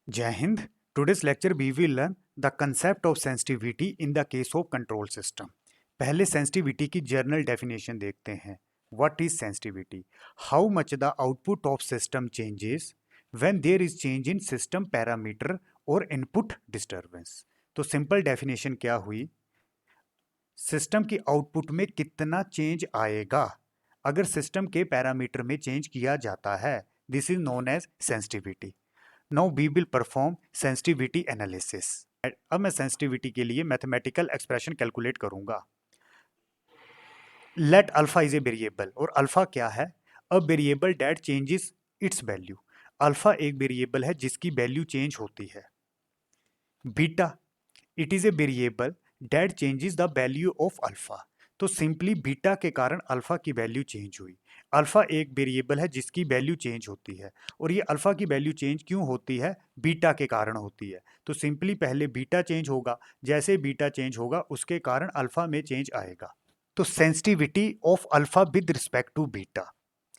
Jai Hind. Today's lecture we will learn the concept of sensitivity in the case of control system. पहले sensitivity की general definition देखते हैं. What is sensitivity? How much the output of system changes when there is change in system parameter or input disturbance. तो simple definition क्या हुई? System की output में कितना चेंज आएगा अगर सिस्टम के पैरामीटर में चेंज किया जाता है. This is known as sensitivity. Now we will perform sensitivity analysis. अब मैं सेंसिटिविटी के लिए मैथमेटिकल एक्सप्रेशन कैलकुलेट करूंगा. Let alpha is a variable. और अल्फा क्या है? A variable that changes its value. Alpha एक वेरिएबल है जिसकी वैल्यू चेंज होती है. Beta, it is a variable that changes the value of alpha. तो सिंपली बीटा के कारण अल्फा की वैल्यू चेंज हुई. अल्फा एक वेरिएबल है जिसकी वैल्यू चेंज होती है. और ये अल्फा की वैल्यू चेंज क्यों होती है? बीटा के कारण होती है. तो सिंपली पहले बीटा चेंज होगा. जैसे बीटा चेंज होगा उसके कारण अल्फा में चेंज आएगा. तो sensitivity of alpha with respect to beta.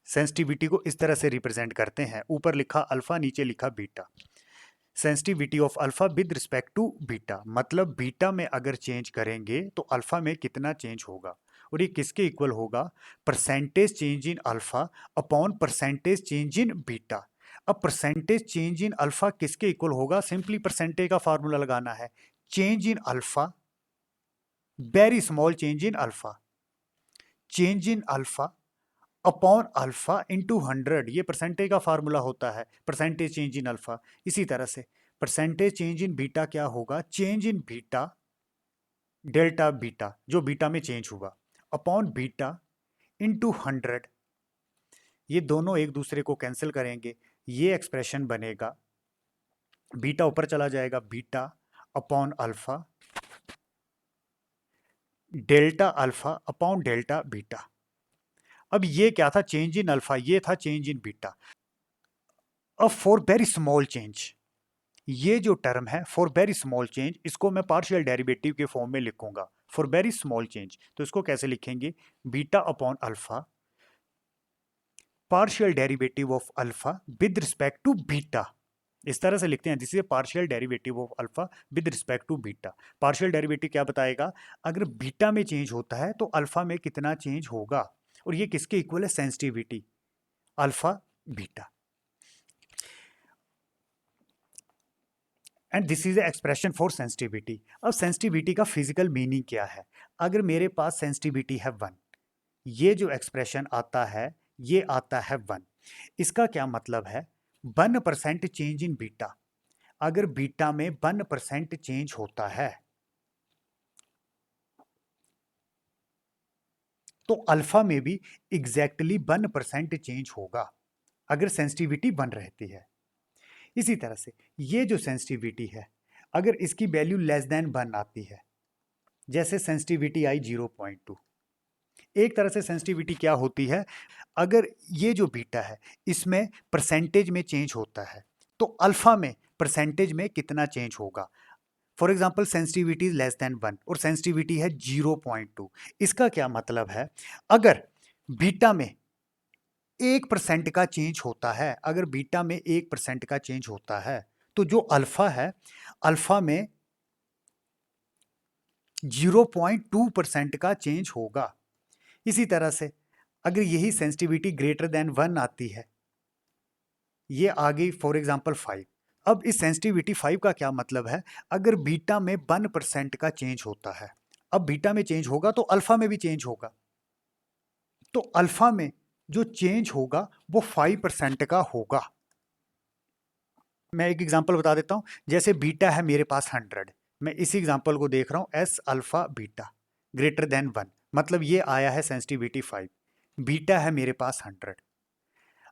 Sensitivity को इस तरह से रिप्रेजेंट करते हैं. ऊपर लिखा अल्फा, नीचे लिखा beta. Sensitivity of alpha with respect to beta, मतलब बीटा में अगर चेंज करेंगे तो अल्फा में कितना चेंज होगा. और ये किसके इक्वल होगा? Percentage change in alpha upon percentage change in beta. अब परसेंटेज चेंज इन अल्फा किसके इक्वल होगा? सिंपली परसेंटेज का फार्मूला लगाना है. Change in alpha, very small change in alpha, change in alpha upon alpha into 100. ये percentage का formula होता है, परसेंटेज चेंज इन अल्फा. इसी तरह से परसेंटेज चेंज इन बीटा क्या होगा? Change in beta delta beta, जो बीटा में चेंज हुआ, अपॉन बीटा इंटू 100. ये दोनों एक दूसरे को कैंसिल करेंगे. ये एक्सप्रेशन बनेगा, बीटा ऊपर चला जाएगा, beta upon alpha delta alpha upon delta beta. अब ये क्या था? Change in alpha. ये था चेंज इन बीटा. अब फॉर वेरी स्मॉल चेंज, ये जो टर्म है फॉर वेरी स्मॉल चेंज, इसको मैं पार्शियल डेरिवेटिव के फॉर्म में लिखूंगा. फॉर वेरी स्मॉल चेंज, तो इसको कैसे लिखेंगे? Beta upon alpha partial derivative of alpha with respect to beta. इस तरह से लिखते हैं. This is partial derivative of alpha with respect to beta. Partial derivative क्या बताएगा? अगर बीटा में चेंज होता है तो अल्फा में कितना चेंज होगा. और ये किसके इक्वल है? Sensitivity alpha beta. And this is expression for sensitivity. अब सेंसिटिविटी का फिजिकल मीनिंग क्या है? अगर मेरे पास सेंसिटिविटी है 1, ये जो एक्सप्रेशन आता है ये आता है 1. इसका क्या मतलब है? 1% चेंज इन बीटा. अगर बीटा में 1% चेंज होता है तो अल्फा में भी एग्जैक्टली 1% चेंज होगा अगर सेंसिटिविटी 1 रहती है. इसी तरह से ये जो सेंसिटिविटी है, अगर इसकी वैल्यू लेस देन 1 आती है, जैसे सेंसिटिविटी आई 0.2. एक तरह से सेंसिटिविटी क्या होती है? अगर ये जो बीटा है इसमें परसेंटेज में चेंज होता है तो अल्फा में परसेंटेज में कितना चेंज होगा. For example sensitivity is less than 1 और सेंसिटिविटी है 0.2. इसका क्या मतलब है? अगर बीटा में 1% का चेंज होता है, अगर बीटा में 1% का चेंज होता है तो जो अल्फा है, अल्फा में 0.2% का चेंज होगा. इसी तरह से अगर यही सेंसिटिविटी ग्रेटर देन 1 आती है, ये आ गई फॉर एग्जांपल 5. अब इस सेंसिटिविटी 5 का क्या मतलब है? अगर बीटा में 1% का चेंज होता है, अब बीटा में चेंज होगा तो अल्फा में भी चेंज होगा. तो अल्फा में जो चेंज होगा वो 5% का होगा. मैं एक एग्जांपल बता देता हूं. जैसे बीटा है मेरे पास 100, मैं इसी एग्जांपल को देख रहा हूं. S alpha beta greater than 1, मतलब ये आया है सेंसिटिविटी 5. बीटा है मेरे पास 100.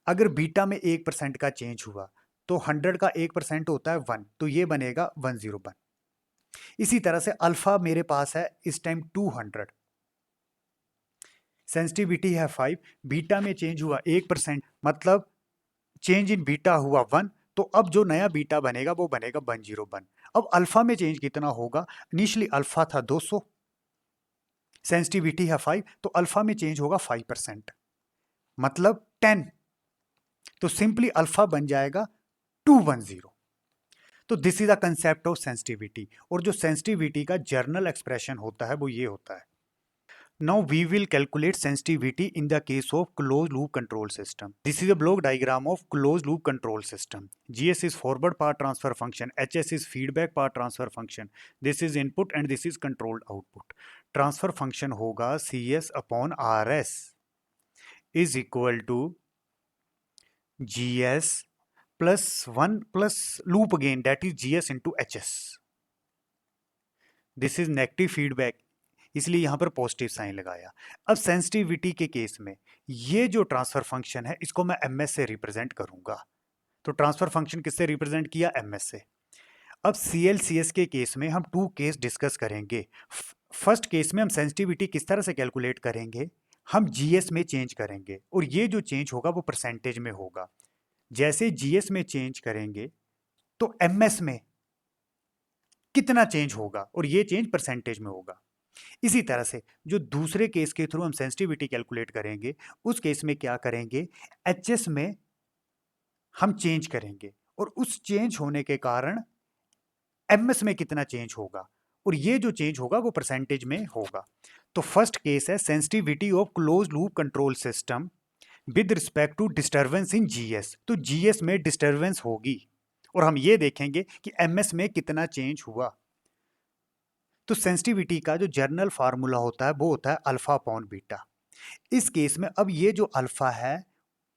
अगर बीटा में 1% का चेंज हुआ तो 100 का 1% होता है 1, तो ये बनेगा 101. इसी तरह से अल्फा मेरे पास है इस टाइम 200, सेंसिटिविटी है 5, बीटा में चेंज हुआ 1%, मतलब चेंज इन बीटा हुआ 1. तो अब जो नया बीटा बनेगा वो बनेगा 101. अब अल्फा में चेंज कितना होगा? इनिशियली अल्फा था 200, सेंसिटिविटी है 5, तो अल्फा में चेंज होगा 5%, मतलब 10. तो सिंपली अल्फा बन जाएगा 210. तो this is a concept of sensitivity, और जो सेंसिटिविटी का जर्नल एक्सप्रेशन होता है वो ये होता है। Now we will calculate sensitivity in the case of closed loop control system. This is a block diagram of closed loop control system. GS is forward path transfer function, HS is feedback path transfer function. This is input and this is controlled output. Transfer function होगा CS upon RS is equal to GS plus 1 plus loop again, that is GS into HS. This is negative feedback, इसलिए यहां पर positive sign लगाया। अब sensitivity के case में ये जो ट्रांसफर फंक्शन है इसको मैं एमएस से रिप्रेजेंट करूंगा। तो ट्रांसफर फंक्शन किससे रिप्रेजेंट किया? एमएस से। अब सीएलसीएस के केस में हम 2 केस डिस्कस करेंगे। फर्स्ट केस में हम सेंसिटिविटी किस तरह से कैलकुलेट करेंगे, हम जीएस में चेंज करेंगे, और ये जो चेंज होगा वो परसेंटेज में होगा। जैसे जीएस में चेंज करेंगे तो एमएस में कितना चेंज होगा, और ये चेंज परसेंटेज में होगा। इसी तरह से जो दूसरे केस के थ्रू हम सेंसिटिविटी कैलकुलेट करेंगे, उस केस में क्या करेंगे, एचएस में हम चेंज करेंगे, और उस चेंज होने के कारण एमएस में कितना चेंज होगा, और ये जो चेंज होगा वो परसेंटेज में होगा। तो फर्स्ट केस है sensitivity of close loop control system with respect to disturbance in GS. तो जीएस में डिस्टर्बेंस होगी, और हम ये देखेंगे कि एमएस में कितना चेंज हुआ। तो सेंसिटिविटी का जो जर्नल फार्मूला होता है वो होता है अल्फा अपॉन बीटा। इस केस में अब ये जो अल्फा है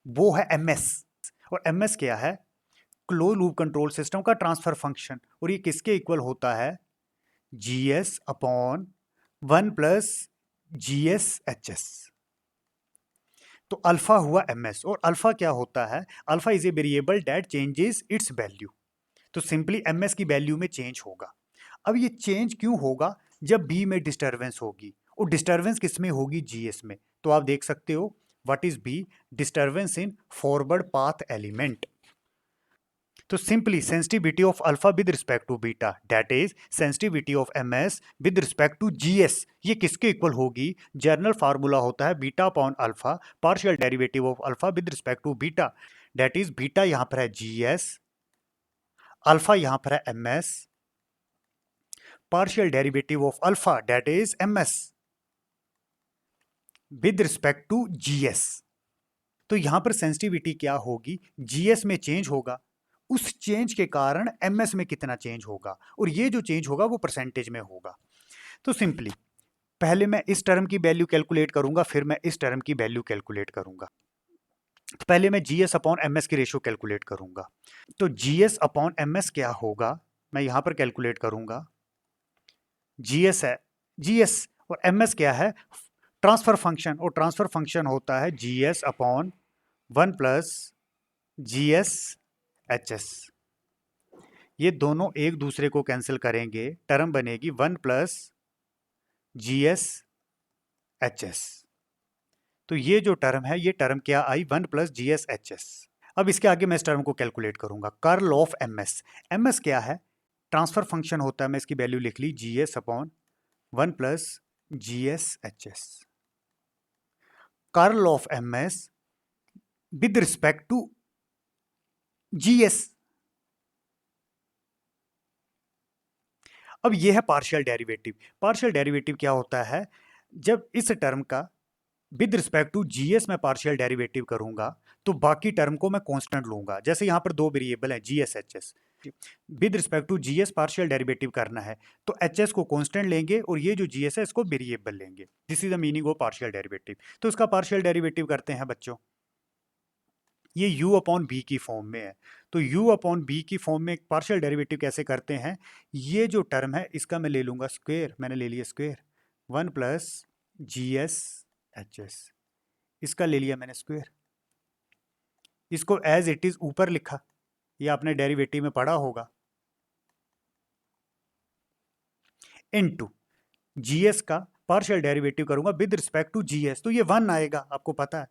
वो है एमएस, और एमएस क्या है? क्लोज लूप कंट्रोल सिस्टम का ट्रांसफर फंक्शन, और ये किसके इक्वल होता है? GS upon 1 plus GS HS. तो अल्फा हुआ एमएस, और अल्फा क्या होता है? Alpha is a variable that changes its value. तो सिंपली एमएस की वैल्यू में चेंज होगा। अब ये चेंज क्यों होगा? जब बी में डिस्टर्बेंस होगी, और डिस्टर्बेंस किस में होगी? जीएस में। तो आप देख सकते हो what is B? Disturbance in forward path element. तो simply sensitivity of alpha with respect to beta, that is sensitivity of MS with respect to GS, ये किसके इक्वल होगी? जर्नल फार्मूला होता है beta upon alpha, partial derivative of alpha with respect to beta, that is beta यहां पर है GS, alpha यहां पर है MS, partial derivative of alpha that is ms with respect to gs। तो यहां पर सेंसिटिविटी क्या होगी? gs में चेंज होगा, उस चेंज के कारण ms में कितना चेंज होगा, और ये जो चेंज होगा वो परसेंटेज में होगा। तो सिंपली पहले मैं इस टर्म की वैल्यू कैलकुलेट करूंगा, फिर मैं इस टर्म की वैल्यू कैलकुलेट करूंगा। पहले मैं gs अपॉन ms की रेशियो कैलकुलेट करूंगा। तो gs अपॉन ms क्या होगा, मैं यहां पर कैलकुलेट करूंगा। जीएस है, जीएस, और एमएस क्या है? ट्रांसफर फंक्शन, और ट्रांसफर फंक्शन होता है GS upon 1 plus GS HS. ये दोनों एक दूसरे को कैंसिल करेंगे, टर्म बनेगी 1 प्लस जीएस एचएस। तो ये जो टर्म है ये टर्म क्या आई? 1 प्लस जीएस एचएस। अब इसके आगे मैं इस टर्म को कैलकुलेट करूंगा, कर्ल ऑफ एमएस। एमएस क्या है? ट्रांसफर फंक्शन होता है, मैं इसकी वैल्यू लिख ली GS upon 1 plus GS HS. Curl of MS with respect to GS. अब यह है पार्शियल डेरिवेटिव। पार्शियल डेरिवेटिव क्या होता है? जब इस टर्म का विद रिस्पेक्ट टू जीएस में पार्शियल डेरिवेटिव करूंगा तो बाकी टर्म को मैं कांस्टेंट लूंगा। जैसे यहां पर दो वेरिएबल है GS HS, with respect to GS partial derivative करना है तो एचएस को कांस्टेंट लेंगे और ये जो जीएस है इसको वेरिएबल लेंगे। This is the meaning of partial derivative. तो इसका पार्शियल डेरिवेटिव करते हैं बच्चों, ये u अपॉन बी की फॉर्म में है। तो u अपॉन बी की फॉर्म में पार्शियल डेरिवेटिव कैसे करते हैं? ये जो टर्म है इसका मैं ले लूंगा स्क्वायर, मैंने ले लिया square 1 plus G S H S, इसका ले लिया मैंने स्क्वायर, इसको एज इट इज ऊपर लिखा, ये आपने डेरिवेटिव में पढ़ा होगा, इनटू जीएस का पार्शियल डेरिवेटिव करूंगा विद रिस्पेक्ट टू जीएस, तो ये 1 आएगा आपको पता है,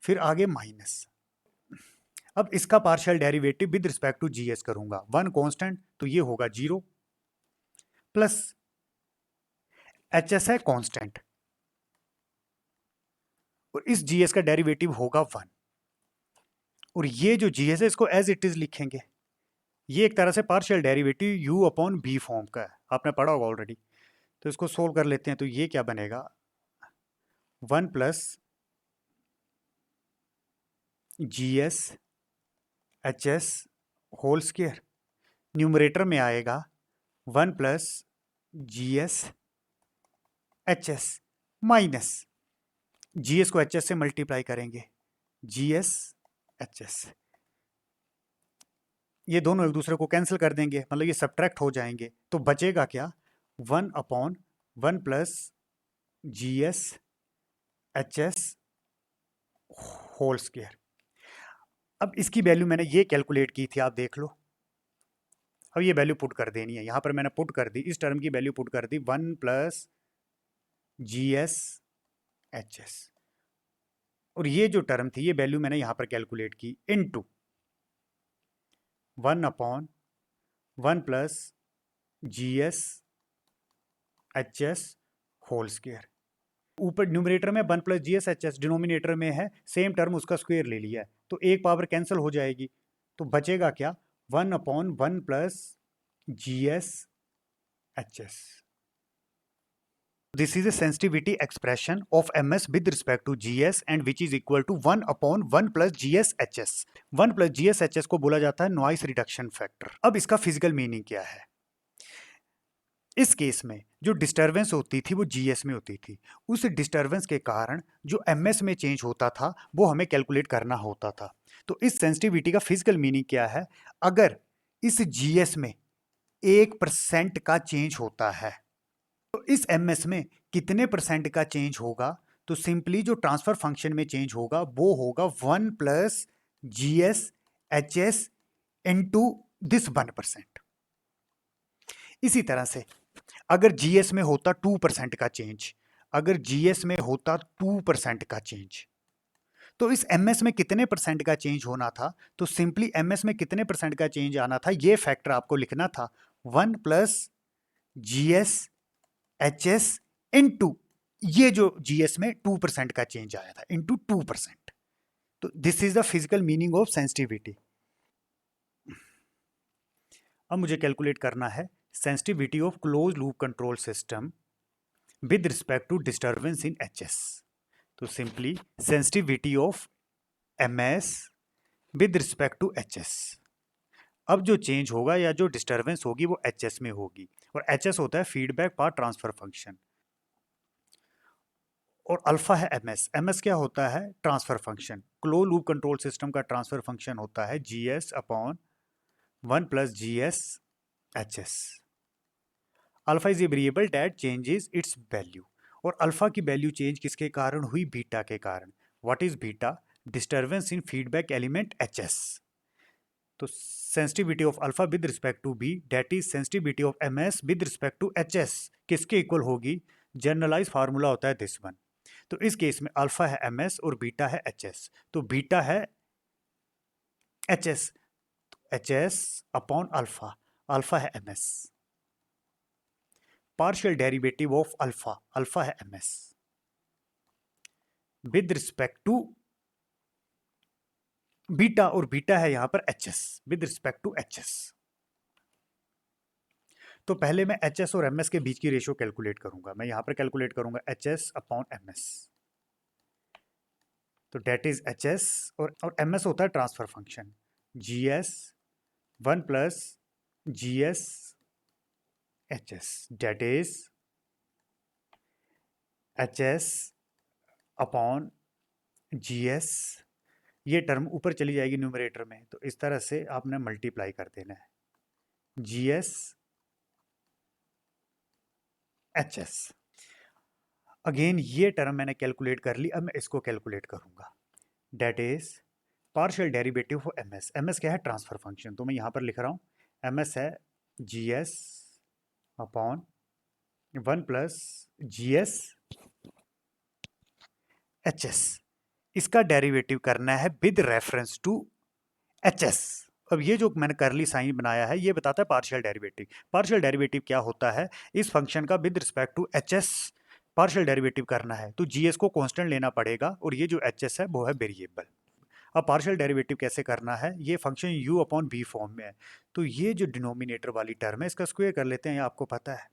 फिर आगे माइनस। अब इसका partial derivative with respect to GS करूंगा, 1 कांस्टेंट तो ये होगा 0 प्लस एचएस है कांस्टेंट और इस जीएस का डेरिवेटिव होगा 1 और ये जो जीएस है इसको एज इट इज लिखेंगे, ये एक तरह से partial derivative u upon b form का है, आपने पढ़ा होगा ऑलरेडी। तो इसको सोल्व कर लेते हैं। तो ये क्या बनेगा, 1 plus GS HS whole square, numerator में आएगा 1 plus GS HS minus GS को HS से मल्टीप्लाई करेंगे, GS HS, ये दोनों एक दूसरे को कैंसिल कर देंगे, मतलब ये सब्ट्रैक्ट हो जाएंगे। तो बचेगा क्या, 1 upon 1 plus GS HS whole square. अब इसकी वैल्यू मैंने ये कैलकुलेट की थी, आप देख लो। अब ये वैल्यू पुट कर देनी है, यहाँ पर मैंने पुट कर दी, इस टर्म की वैल्यू पुट कर दी 1 प्लस GS HS, और ये जो टर्म थी ये वैल्यू मैंने यहाँ पर कैलकुलेट की into 1 upon 1 plus GS HS whole square. ऊपर न्यूमरेटर में 1 प्लस GS HS, डिनोमिनेटर में है सेम टर्म, उसका स्क्वायर ले लिया है, तो एक पावर कैंसिल हो जाएगी। तो बचेगा क्या, 1 upon 1 plus GS HS। This is a sensitivity expression of MS with respect to GS and which is equal to 1 upon 1 plus GS HS। 1 plus GS HS को बोला जाता है नॉइस रिडक्शन फैक्टर। अब इसका फिजिकल मीनिंग क्या है, इस case में जो डिस्टरबेंस होती थी वो GS में होती थी, उस डिस्टरबेंस के कारण जो MS में चेंज होता था वो हमें कैलकुलेट करना होता था। तो इस सेंसिटिविटी का फिजिकल मीनिंग क्या है, अगर इस GS में 1% का चेंज होता है तो इस MS में कितने परसेंट का चेंज होगा, तो सिंपली जो ट्रांसफर फंक्शन में चेंज होगा वो होगा 1 plus GS HS into this 1%। इसी तरह से अगर GS में होता 2% का चेंज, अगर GS में होता 2% का चेंज, तो इस MS में कितने परसेंट का चेंज होना था, तो सिंपली MS में कितने परसेंट का चेंज आना था, ये फैक्टर आपको लिखना था 1 प्लस GS HS इनटू ये जो GS में 2% का चेंज आया था इनटू 2%। तो this is the physical meaning of sensitivity. अब मुझे कैलकुलेट करना है sensitivity of close loop control system with respect to disturbance in HS। तो simply sensitivity of MS with respect to HS। अब जो चेंज होगा या जो डिस्टर्बेंस होगी वो HS में होगी, और HS होता है फीडबैक पाथ ट्रांसफर फंक्शन, और अल्फा है MS। MS क्या होता है, transfer function. Close loop control system का ट्रांसफर फंक्शन होता है GS upon 1 plus GS HS। Alpha is a variable that changes its value, और अल्फा की वैल्यू चेंज किसके कारण हुई, बीटा के कारण। What is beta, disturbance in feedback element HS। तो sensitivity of alpha with respect to B that is sensitivity of MS with respect to HS किसके equal होगी, जनरलाइज फार्मूला होता है दिस वन। तो इस केस में अल्फा है MS और बीटा है HS, तो बीटा है HS, HS upon alpha, alpha है MS। Partial derivative of alpha, alpha है MS with respect to beta, और बीटा है यहां पर HS with respect to HS। तो पहले मैं HS और MS के बीच की रेशियो कैलकुलेट करूंगा, मैं यहां पर कैलकुलेट करूंगा HS अपॉन MS। तो डेट इज HS, और MS होता है transfer function GS 1 plus GS HS, that is HS upon GS। ये टर्म ऊपर चली जाएगी न्यूमरेटर में, तो इस तरह से आपने मल्टीप्लाई कर देना है GS HS। अगेन ये टर्म मैंने कैलकुलेट कर ली, अब मैं इसको कैलकुलेट करूंगा, that is partial derivative for MS। MS क्या है, ट्रांसफर फंक्शन, तो मैं यहां पर लिख रहा हूं MS है GS upon 1 plus GS HS। इसका डेरिवेटिव करना है विद रेफरेंस टू HS। अब ये जो मैंने करली साइन बनाया है ये बताता है पार्शियल डेरिवेटिव। पार्शियल डेरिवेटिव क्या होता है, इस फंक्शन का with respect to HS partial derivative करना है तो GS को कांस्टेंट लेना पड़ेगा, और ये जो HS है वो है वेरिएबल। अब पार्शियल डेरिवेटिव कैसे करना है, ये function u upon b form में है, तो ये जो डिनोमिनेटर वाली टर्म है इसका स्क्वायर कर लेते हैं, ये आपको पता है,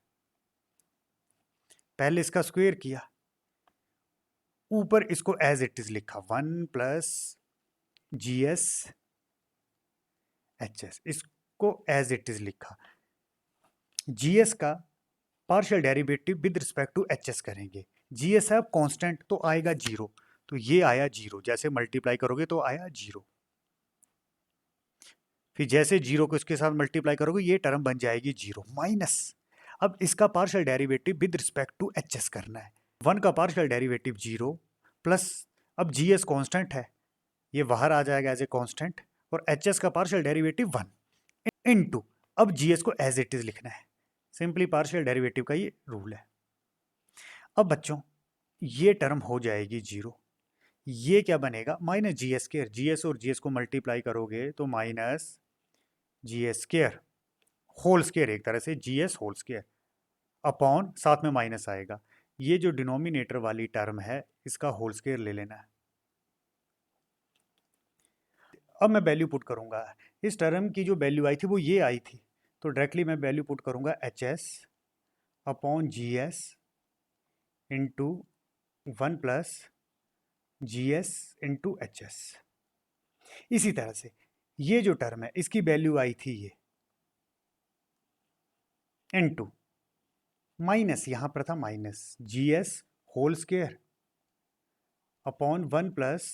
पहले इसका स्क्वायर किया, ऊपर इसको एज इट इज लिखा 1 plus G S H S, इसको एज इट इज लिखा। जी एस का partial derivative with respect to H S करेंगे, जी एस है कांस्टेंट तो आएगा 0, तो ये आया 0, जैसे मल्टीप्लाई करोगे तो आया 0, फिर जैसे 0 को इसके साथ मल्टीप्लाई करोगे ये टर्म बन जाएगी 0 माइनस, अब इसका partial derivative with respect to H S करना है, 1 का पार्शियल डेरिवेटिव 0 प्लस, अब जी एस कॉन्स्टेंट है, ये बाहर आ जाएगा एज ए कॉन्स्टेंट, और एच एस का पार्शियल डेरिवेटिव 1 इनटू, अब जी एस को एज इट इज लिखना है, सिंपली पार्शियल डेरिवेटिव का ये रूल है। अब बच्चों ये टर्म हो जाएगी 0, ये क्या बनेगा minus G S square, G S और जी एस को मल्टीप्लाई करोगे तो minus G S square whole square, एक तरह से G S whole square upon, साथ में माइनस आएगा, ये जो डिनोमिनेटर वाली टर्म है इसका होल स्क्वायर ले लेना है। अब मैं वैल्यू पुट करूंगा, इस टर्म की जो वैल्यू आई थी वो ये आई थी, तो डायरेक्टली मैं वैल्यू पुट करूंगा H S upon G S into 1 plus G S into H S. इसी तरह से ये जो टर्म है इसकी वैल्यू आई थी ये इंटू माइनस, यहां पर था minus G S whole square upon 1 plus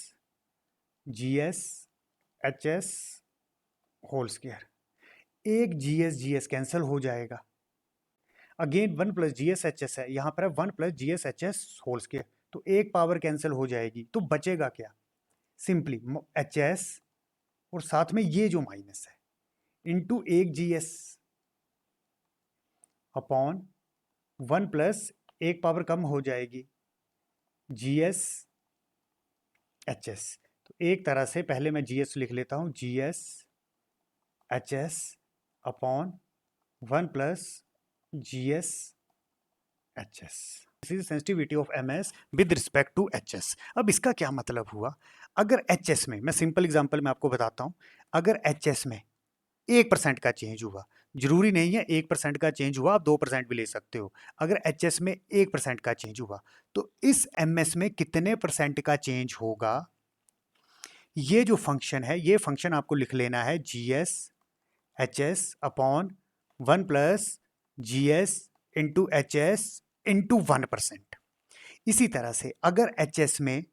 G S H S whole square, एक जी एस कैंसिल हो जाएगा, again 1 plus G S H S है, यहाँ पर है 1 plus G S H S whole square, तो एक पावर कैंसिल हो जाएगी, तो बचेगा क्या, सिंपली एच एस और साथ में ये जो माइनस है इंटू एक जी एस अपॉन 1 प्लस एक पावर कम हो जाएगी जी एस एच एस, तो एक तरह से पहले मैं जी एस लिख लेता हूँ, G S H S upon 1 plus G S H S, this is sensitivity of M S with respect to H S. अब इसका क्या मतलब हुआ, अगर एच एस में, मैं सिंपल एग्जांपल में आपको बताता हूँ, अगर एच एस में 1% का चेंज हुआ, जरूरी नहीं है 1% का चेंज हुआ, आप 2% भी ले सकते हो, अगर एच एस में 1% का चेंज हुआ तो इस एम एस में कितने परसेंट का चेंज होगा, ये जो फंक्शन है ये फंक्शन आपको लिख लेना है जी S H S upon 1 plus G S into H S into 1%। इसी तरह से अगर एच एस में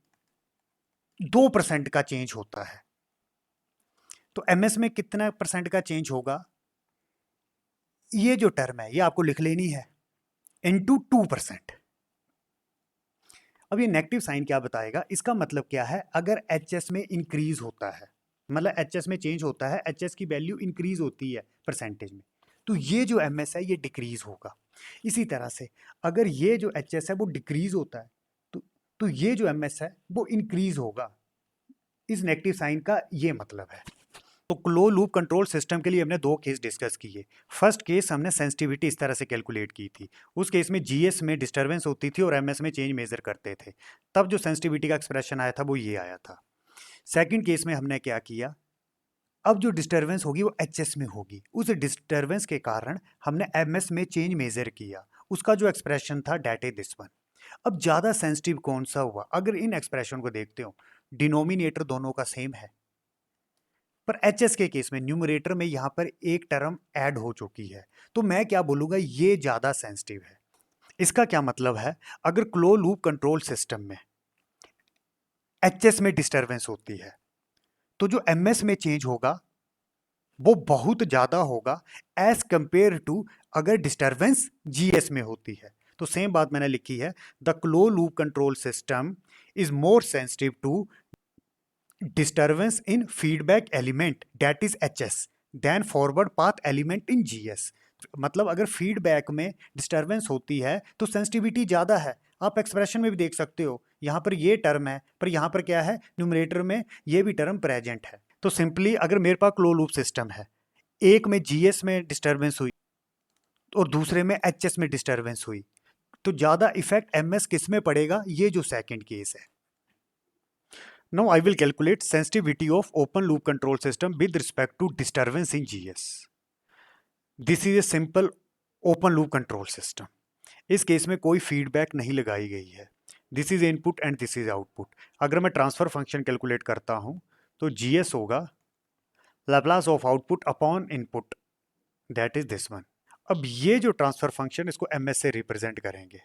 2% का चेंज होता है तो एम एस में कितना परसेंट का चेंज होगा, ये जो टर्म है ये आपको लिख लेनी है इंटू 2%। अब ये नेगेटिव साइन क्या बताएगा, इसका मतलब क्या है, अगर एच एस में इंक्रीज होता है, मतलब एच एस में चेंज होता है, एच एस की वैल्यू इंक्रीज होती है परसेंटेज में, तो ये जो एम एस है ये डिक्रीज होगा। इसी तरह से अगर ये जो एच एस है वो डिक्रीज होता है तो ये जो एम एस है वो इंक्रीज होगा, इस नेगेटिव साइन का ये मतलब है। तो क्लोज लूप कंट्रोल सिस्टम के लिए हमने दो केस डिस्कस किए। फर्स्ट केस हमने सेंसिटिविटी इस तरह से कैलकुलेट की थी, उस केस में जीएस में डिस्टर्बेंस होती थी और एमएस में चेंज मेजर करते थे, तब जो सेंसिटिविटी का एक्सप्रेशन आया था वो ये आया था। सेकंड केस में हमने क्या किया, अब जो डिस्टर्बेंस होगी वो एचएस में होगी, उस डिस्टर्बेंस के कारण हमने एमएस में चेंज मेजर किया, उसका जो एक्सप्रेशन था डेट इज दिस वन। अब ज़्यादा सेंसिटिव कौन सा हुआ, अगर इन एक्सप्रेशन को देखते हो डिनोमिनेटर दोनों का सेम है, पर एचएस के केस में न्यूमरेटर में यहां पर एक टर्म ऐड हो चुकी है, तो मैं क्या बोलूंगा ये ज़्यादा सेंसिटिव है। इसका क्या मतलब है, अगर क्लोज लूप कंट्रोल सिस्टम में एचएस में डिस्टर्बेंस होती है तो जो एमएस में चेंज होगा वो बहुत ज़्यादा होगा एज कंपेयर टू अगर डिस्टर्बेंस जीएस में होती है। तो सेम बात मैंने लिखी है, the close loop control system is more sensitive to disturbance in feedback element that is HS than forward path element in GS। मतलब अगर फीडबैक में डिस्टर्बेंस होती है तो सेंसिटिविटी ज़्यादा है, आप एक्सप्रेशन में भी देख सकते हो, यहाँ पर ये टर्म है पर यहाँ पर क्या है, न्यूमरेटर में ये भी टर्म प्रेजेंट है। तो सिंपली अगर मेरे पास क्लोज लूप सिस्टम है, एक में GS में डिस्टर्बेंस हुई और दूसरे में HS में डिस्टर्बेंस हुई, तो ज़्यादा इफेक्ट MS किस में पड़ेगा, ये जो सेकेंड केस है। Now I will calculate sensitivity of open loop control system with respect to disturbance in GS. This is a simple open loop control system. इस केस में कोई फीडबैक नहीं लगाई गई है. This is input and this is output. अगर मैं transfer function calculate करता हूं तो GS होगा Laplace of output upon input, that is this one. अब ये जो ट्रांसफर फंक्शन इसको MS से रिप्रेजेंट करेंगे.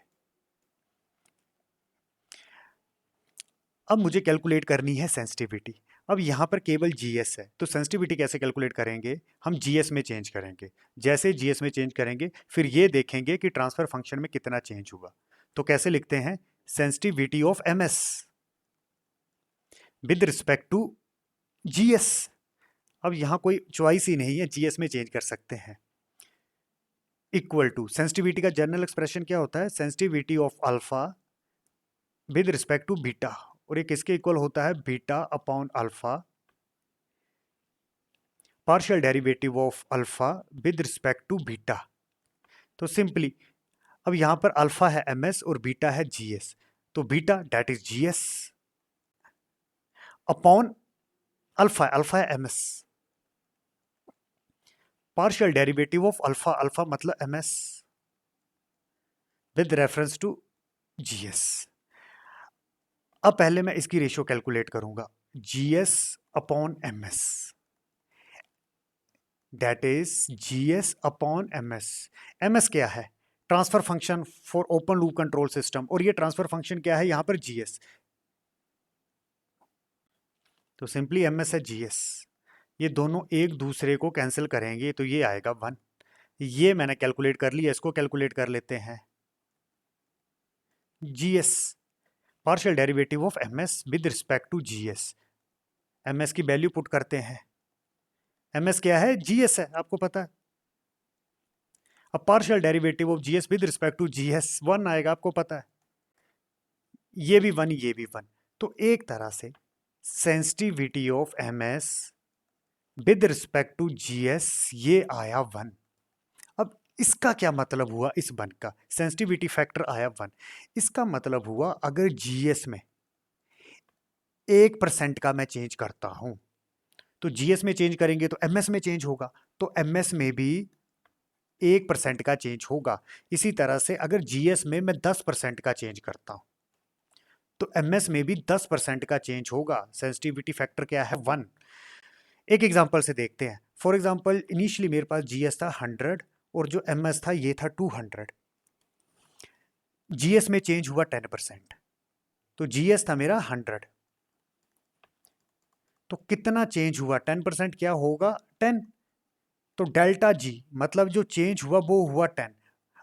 अब मुझे कैलकुलेट करनी है सेंसिटिविटी. अब यहाँ पर केवल GS है तो सेंसिटिविटी कैसे कैलकुलेट करेंगे, हम GS में चेंज करेंगे. जैसे GS में चेंज करेंगे फिर ये देखेंगे कि ट्रांसफर फंक्शन में कितना चेंज हुआ. तो कैसे लिखते हैं, sensitivity of MS with respect to GS. अब यहाँ कोई चॉइस ही नहीं है, GS में चेंज कर सकते हैं. इक्वल टू सेंसिटिविटी का जनरल एक्सप्रेशन क्या होता है, sensitivity of alpha with respect to beta, और ये किसके इक्वल होता है, beta upon alpha partial derivative of alpha with respect to beta. तो सिंपली अब यहां पर अल्फा है MS और बीटा है GS, तो beta that is GS upon alpha, alpha है MS, partial derivative of alpha, alpha मतलब MS with reference to GS. अब पहले मैं इसकी रेशियो कैलकुलेट करूंगा, GS upon MS, that is GS upon MS. MS क्या है, transfer function for open loop control system, और ये ट्रांसफर फंक्शन क्या है यहां पर GS. तो सिंपली MS है GS, ये दोनों एक दूसरे को कैंसिल करेंगे तो ये आएगा 1. ये मैंने कैलकुलेट कर लिया, इसको कैलकुलेट कर लेते हैं. GS partial derivative of MS with respect to GS. MS की वैल्यू पुट करते हैं. MS क्या है, GS है, आपको पता है. अब partial derivative of GS with respect to GS 1 आएगा, आपको पता है. ये भी 1, ये भी 1. तो एक तरह से sensitivity of MS with respect to GS ये आया 1. अब इसका क्या मतलब हुआ, इस 1 का सेंसिटिविटी फैक्टर आया 1. इसका मतलब हुआ अगर GS में 1% का मैं चेंज करता हूं तो GS में चेंज करेंगे तो MS में चेंज होगा, तो MS में भी 1% का चेंज होगा. इसी तरह से अगर GS में मैं 10% का चेंज करता हूं तो MS में भी 10% का चेंज होगा. सेंसिटिविटी फैक्टर क्या है, 1. एक एग्जांपल से देखते हैं. फॉर एग्जांपल इनिशियली मेरे पास GS था 100 और जो MS था ये था 200. GS में चेंज हुआ 10%, तो GS था मेरा 100, तो कितना चेंज हुआ, 10% क्या होगा, 10. तो डेल्टा G मतलब जो चेंज हुआ वो हुआ 10.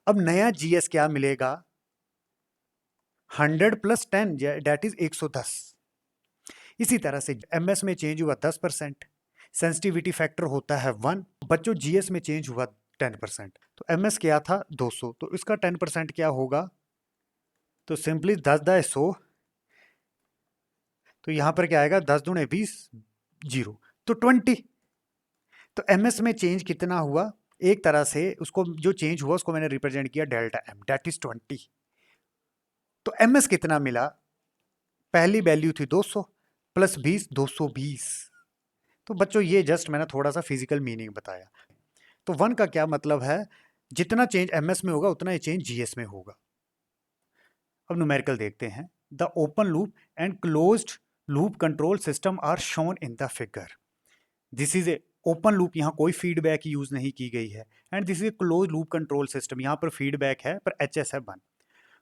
अब नया GS क्या मिलेगा, 100 प्लस 10 दैट इज 110. इसी तरह से MS में चेंज हुआ 10%, सेंसिटिविटी फैक्टर होता है 1. बच्चों GS में चेंज हुआ 10%, तो MS क्या था 200, तो इसका 10% क्या होगा, तो सिंपली 10 × 100, तो यहां पर क्या आएगा 10 दूने 20, 0, तो 20. तो MS में चेंज कितना हुआ, एक तरह से उसको जो चेंज हुआ उसको मैंने रिप्रेजेंट किया डेल्टा M, दैट इज 20. तो MS कितना मिला, पहली वैल्यू थी 200 प्लस 20 220. तो बच्चों ये जस्ट मैंने थोड़ा सा फिजिकल मीनिंग बताया. तो 1 का क्या मतलब है, जितना चेंज MS में होगा उतना ही चेंज GS में होगा. अब न्यूमेरिकल देखते हैं. The open loop and closed loop control system are shown in the figure. This is a open loop, यहाँ कोई फीडबैक यूज नहीं की गई है, and this is a close loop control system, यहाँ पर फीडबैक है पर HS है 1.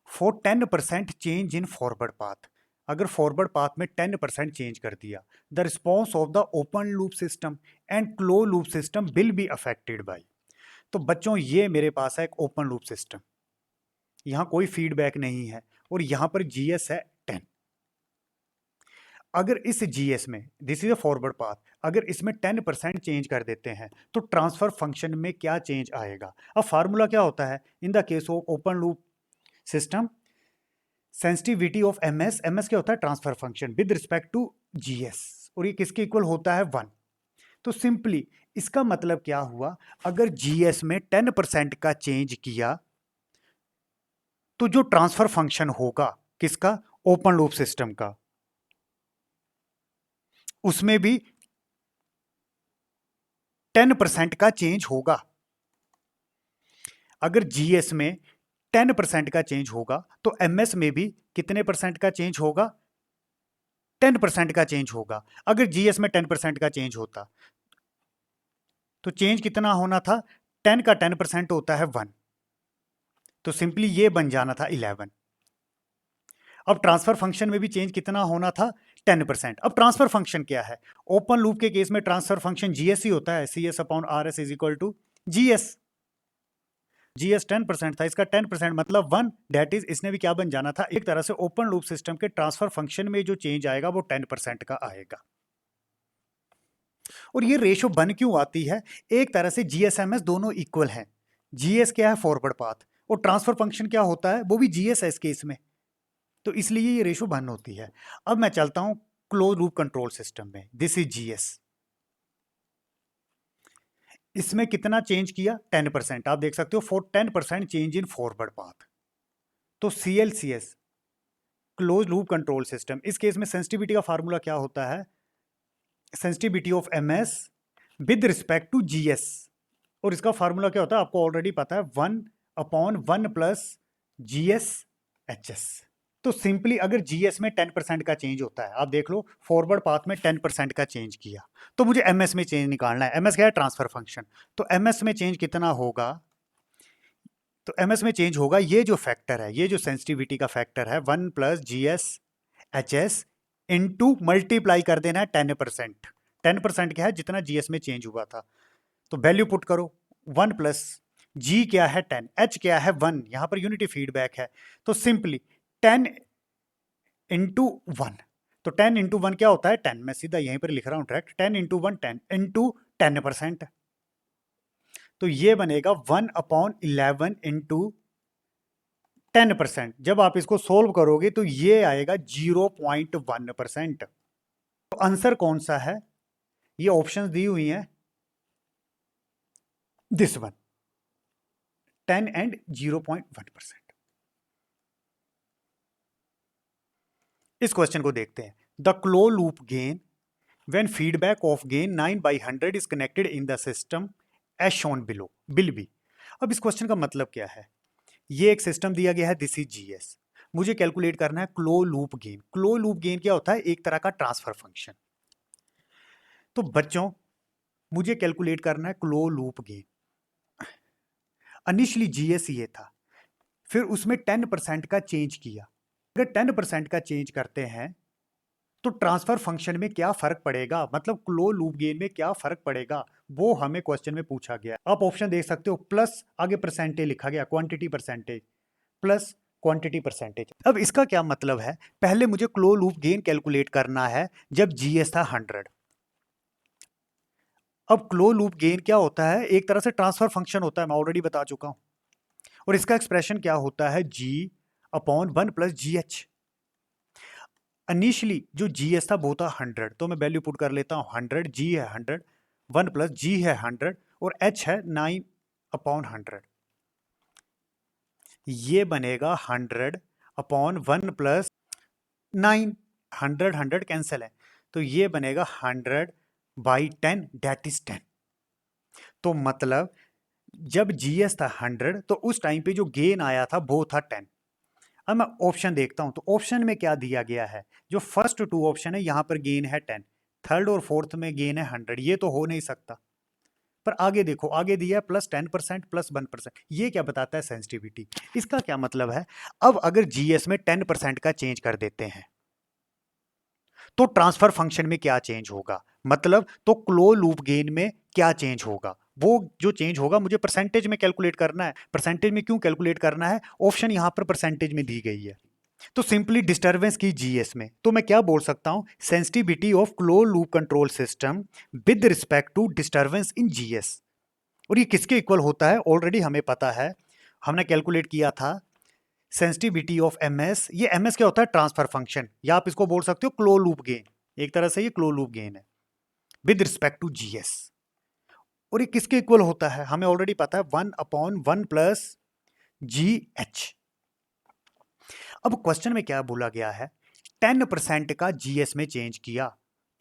For 10% change in forward path, अगर फॉरवर्ड पाथ में 10% चेंज कर दिया, the response of the open loop system and close loop system will be affected by. तो बच्चों ये मेरे पास है एक ओपन लूप सिस्टम, यहाँ कोई फीडबैक नहीं है और यहाँ पर GS है 10. अगर इस GS में, this is a forward path, अगर इसमें 10% चेंज कर देते हैं तो ट्रांसफर फंक्शन में क्या चेंज आएगा. अब फार्मूला क्या होता है in the case of open loop system, sensitivity of MS क्या होता है, transfer function with respect to GS, और ये किसके इक्वल होता है 1. तो सिंपली इसका मतलब क्या हुआ, अगर GS में 10% का चेंज किया तो जो ट्रांसफर फंक्शन होगा किसका, ओपन लूप सिस्टम का, उसमें भी 10% का चेंज होगा। अगर जीएस में 10% का चेंज होगा तो एमएस में भी कितने परसेंट का चेंज होगा? 10% का चेंज होगा। अगर जीएस में 10% का चेंज होता तो चेंज कितना होना था? 10 का 10% होता है 1, तो सिंपली ये बन जाना था 11। अब ट्रांसफर फंक्शन में भी चेंज कितना होना था? 10%। अब ट्रांसफर फंक्शन क्या है? ओपन लूप के केस में ट्रांसफर फंक्शन जीएस ही होता है, C S upon R S is equal to GS. GS 10% था, इसका 10% मतलब 1, दैट इज इसने भी क्या बन जाना था? एक तरह से ओपन लूप सिस्टम के ट्रांसफर फंक्शन में जो चेंज आएगा वो 10% का आएगा। और ये रेशो बन क्यों आती है? एक तरह से जीएसएमएस दोनों इक्वल हैं। जीएस क्या है? फॉरवर्ड पाथ, और ट्रांसफर फंक्शन क्या होता है? वो भी जीएस है इस केस में, तो इसलिए ये रेशो बन होती है। अब मैं चलता हूं क्लोज लूप कंट्रोल सिस्टम में। This is GS. इसमें कितना चेंज किया? 10%। आप देख सकते हो 10% चेंज इन फॉरवर्ड पाथ। तो CLCS close loop control system, इस केस में सेंसिटिविटी का फार्मूला क्या होता है? Sensitivity of MS with respect to GS, और इसका फार्मूला क्या होता है आपको ऑलरेडी पता है, 1/1 प्लस जीएस एचएस। तो सिंपली अगर जीएस में 10% का चेंज होता है, आप देख लो फॉरवर्ड पाथ में 10% का चेंज किया, तो मुझे एमएस में चेंज निकालना है। एमएस क्या है? Transfer function. तो एमएस में चेंज कितना होगा? तो एमएस में चेंज होगा ये जो फैक्टर है, ये जो सेंसिटिविटी का फैक्टर है, 1 plus GS HS into multiply कर देना है 10%। 10% क्या है? जितना जीएस में चेंज हुआ था। तो वैल्यू पुट करो, 1 प्लस जी क्या है? 10, एच क्या है? 1, यहां पर यूनिटी फीडबैक है, तो सिंपली 10 इंटू 1। तो 10 इंटू 1 क्या होता है? 10। मैं सीधा यहीं पर लिख रहा हूं डायरेक्ट, 10 इंटू 1 10 इंटू 10%। तो ये बनेगा 1/11 इंटू 10%। जब आप इसको सोल्व करोगे तो ये आएगा 0.1%। तो आंसर कौन सा है? ये ऑप्शंस दी हुई हैं, दिस वन, 10 एंड 0.1%। इस क्वेश्चन को देखते हैं। The close loop gain when feedback of gain 9/100 is connected in the system as shown below will be. अब इस क्वेश्चन का मतलब क्या है? ये एक सिस्टम दिया गया है, दिस इज जीएस। मुझे कैलकुलेट करना है close loop gain. Close loop gain क्या होता है? एक तरह का ट्रांसफर फंक्शन। तो बच्चों मुझे कैलकुलेट करना है close loop gain. Initially GS ये था, फिर उसमें 10% का चेंज किया। अगर 10% का चेंज करते हैं तो ट्रांसफर फंक्शन में क्या फर्क पड़ेगा, मतलब क्लोज लूप गेन में क्या फर्क पड़ेगा, वो हमें क्वेश्चन में पूछा गया। आप ऑप्शन देख सकते हो, प्लस आगे परसेंटेज लिखा गया, quantity percentage plus quantity percentage. अब इसका क्या मतलब है? पहले मुझे क्लोज लूप गेन कैलकुलेट करना है जब जीएस था 100। अब क्लोज लूप गेन क्या होता है? एक तरह से ट्रांसफर फंक्शन होता है, मैं ऑलरेडी बता चुका हूं, और इसका एक्सप्रेशन क्या होता है? G/1 plus GH। इनिशियली जो जीएस था वो था 100, तो मैं वैल्यू पुट कर लेता हूँ 100, जी है 100, 1 प्लस जी है 100, और एच है 9/100। ये बनेगा 100/1 प्लस 9। 100 कैंसिल है, तो ये बनेगा 100/10, दैट इज 10। तो मतलब जब जीएस था 100 तो उस टाइम पे जो गेन आया था वो था 10। अब मैं ऑप्शन देखता हूं, तो ऑप्शन में क्या दिया गया है? जो फर्स्ट 2 ऑप्शन है यहां पर गेन है 10, थर्ड और फोर्थ में गेन है 100। ये तो हो नहीं सकता। पर आगे देखो, आगे दिया है प्लस 10% प्लस 1%। ये क्या बताता है? सेंसिटिविटी। इसका क्या मतलब है? अब अगर जीएस में 10% का चेंज कर देते हैं तो ट्रांसफर फंक्शन में क्या चेंज होगा, मतलब तो क्लोज लूप गेन में क्या चेंज होगा? वो जो चेंज होगा मुझे परसेंटेज में कैलकुलेट करना है। परसेंटेज में क्यों कैलकुलेट करना है? ऑप्शन यहां पर परसेंटेज में दी गई है। तो सिंपली डिस्टर्बेंस की जीएस में, तो मैं क्या बोल सकता हूं? Sensitivity of close loop control system with respect to disturbance in GS. और ये किसके इक्वल होता है? ऑलरेडी हमें पता है, हमने कैलकुलेट किया था सेंसिटिविटी ऑफ एमएस। ये एमएस क्या होता है? ट्रांसफर फंक्शन, या आप इसको बोल सकते हो क्लोज लूप गेन। एक तरह से ये क्लोज लूप गेन है विद रिस्पेक्ट टू जीएस। और ये किसके इक्वल होता है? हमें ऑलरेडी पता है, 1/1 प्लस GH। अब क्वेश्चन में क्या बोला गया है? 10% का जीएस में चेंज किया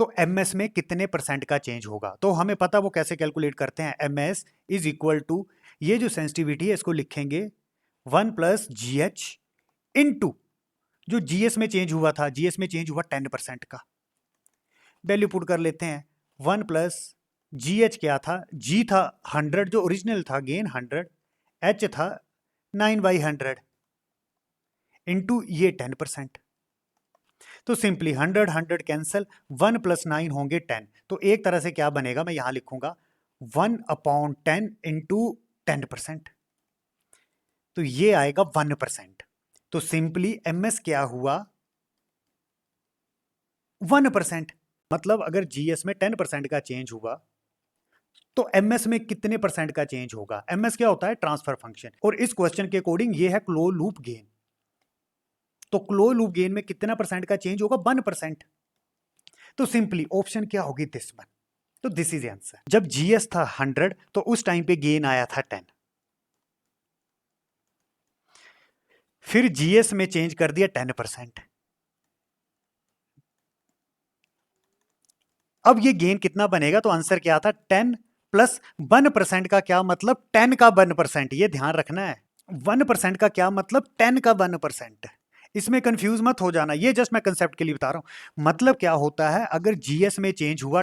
तो एमएस में कितने परसेंट का चेंज होगा, तो हमें पता वो कैसे कैलकुलेट करते हैं। एमएस इज इक्वल टू, ये जो सेंसिटिविटी है इसको लिखेंगे 1 प्लस GH इनटू जो GS में चेंज हुआ था, GS में चेंज हुआ 10% का, वैल्यू पुट कर लेते हैं। 1 प्लस GH क्या था, G था 100 जो ओरिजिनल था, गेन 100, H था 9/100 इंटू ये 10%। तो सिंपली 100 कैंसल, 1 प्लस 9 होंगे 10। तो एक तरह से क्या बनेगा, मैं यहां लिखूंगा 1/10 इंटू 10%, तो ये आएगा 1%। तो सिंपली एमएस क्या हुआ, 1%। मतलब अगर जीएस में 10% का चेंज हुआ तो एमएस में कितने परसेंट का चेंज होगा। एमएस क्या होता है, ट्रांसफर फंक्शन, और इस क्वेश्चन के अकॉर्डिंग ये है क्लोज लूप गेन। तो क्लोज लूप गेन में कितना परसेंट का चेंज होगा, 1%। तो सिंपली ऑप्शन क्या होगी, दिस वन। तो दिस इज आंसर। जब जीएस था 100 तो उस टाइम पे गेन आया था 10, फिर जीएस में चेंज कर दिया 10%। अब ये गेन कितना बनेगा, तो आंसर क्या था, 10 प्लस 1% का क्या मतलब, 10 का 1%। ये ध्यान रखना है, 1% का क्या मतलब, 10 का 1%। इसमें कंफ्यूज मत हो जाना, ये जस्ट मैं कंसेप्ट के लिए बता रहा हूं। मतलब क्या होता है, अगर जीएस में चेंज हुआ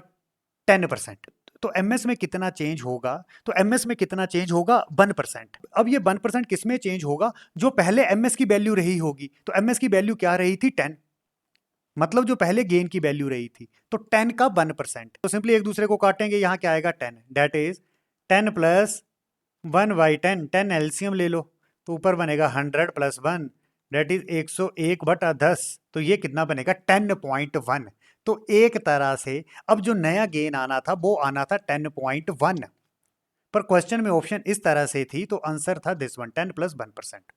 10%, तो एमएस में कितना चेंज होगा, तो एमएस में कितना चेंज होगा, 1%। अब ये 1% किस में चेंज होगा, जो पहले एमएस की वैल्यू रही होगी। तो एमएस की वैल्यू क्या रही थी, 10, मतलब जो पहले गेन की वैल्यू रही थी। तो 10 का 1%, तो सिंपली एक दूसरे को काटेंगे, यहां क्या आएगा 10, दैट इज 10 प्लस 1/10। 10 एलसीएम ले लो, तो ऊपर बनेगा 100 प्लस 1, दैट इज 101/10। तो ये कितना बनेगा, 10.1। तो एक तरह से अब जो नया गेन आना था वो आना था 10.1, पर क्वेश्चन में ऑप्शन इस तरह से थी, तो आंसर था दिस वन, 10 प्लस 1%।